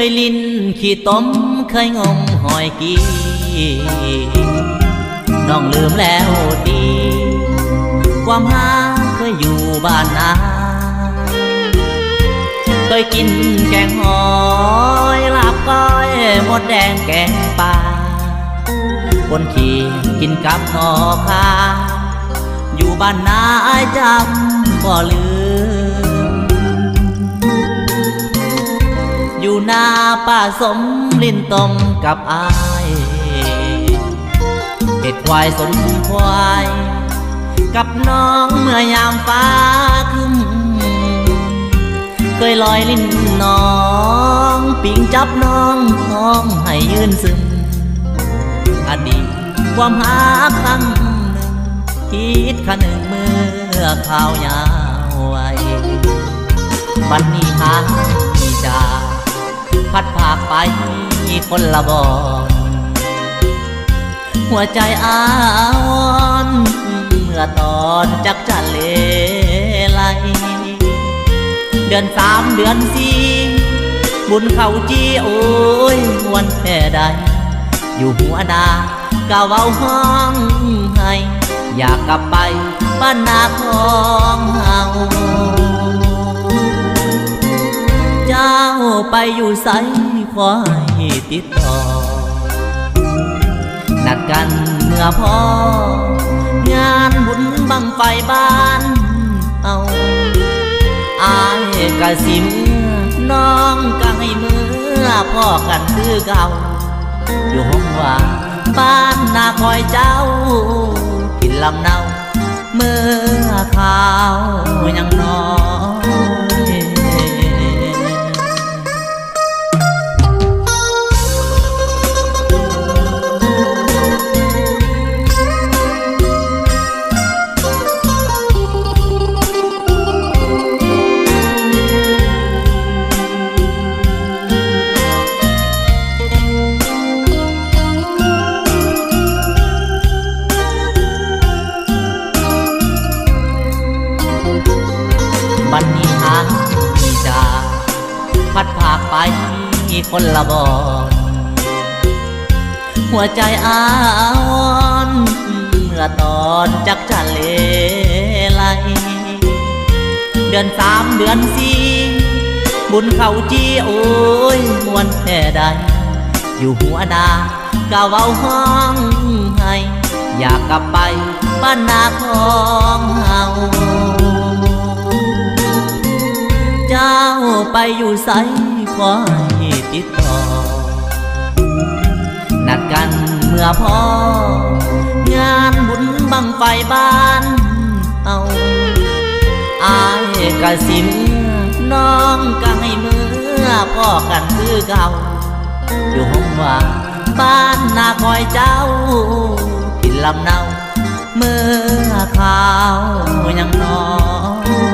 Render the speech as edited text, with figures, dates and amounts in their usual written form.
ยลิ้นขี้ต้มเคยงมหอยกีน้องลืมแล้วดีความหาเคยอยู่บ้านนาเคยกินแกงหอยลาบก้อยหมดแดงแกงปลาบนขี่กินกับหอคาอยู่บ้านนาจำบ่ลืมอยู่หน้าป้าสมลิ้นต้มกับอายเห็ดควายสนควายกับน้องเมื่อยามฟ้าคึมเคยลอยลิ้นน้องปิ่งจับน้องน้องให้ยืนซึมอดีตความหาครั้งหนึ่งคิดครั้งหนึ่งเมื่อข่าวยาวไว้วันนี้หาจะพัดพาไปคนละบอนหัวใจอ้อนเมื่อตอนจักจันเลไลเดือน3 เดือน4บุญเข้าจีโอ้ยวันแค่ใดอยู่หัวดากะเว้าห้องให้อยากกลับไปบ้านนาของเฮาเจ้าไปอยู่ไสขอให้ติดต่อนัดกันเมื่อพองานบุญบังไฟบ้านเอาอายกะสิมน้องก็ให้เมื่อพ่อกันคือเก่าอยู่ห้องว่าบ้านนาคอยเจ้ากินลำเนาเมื่อข่าวยังน้อยวันนี้หาจะพัดพาไปคนละบอนหัวใจอ้อนเมื่อตอนจักจันเลไลเดือน3 เดือน4บุญเข้าจีโอ้ยมวนแค่ใดอยู่หัวดากะเว้าห้องให้อยากกลับไปบ้านนาของเฮาเจ้าไปอยู่ไสขอให้ติดต่อนัดกันเมื่อพองานบุญบังไฟบ้านเอาอายกะสิมน้องก็ให้เมื่อพ่อกันคือเก่าอยู่ห้องว่าบ้านนาคอยเจ้ากินลำเนาเมื่อข่าวยังน้อย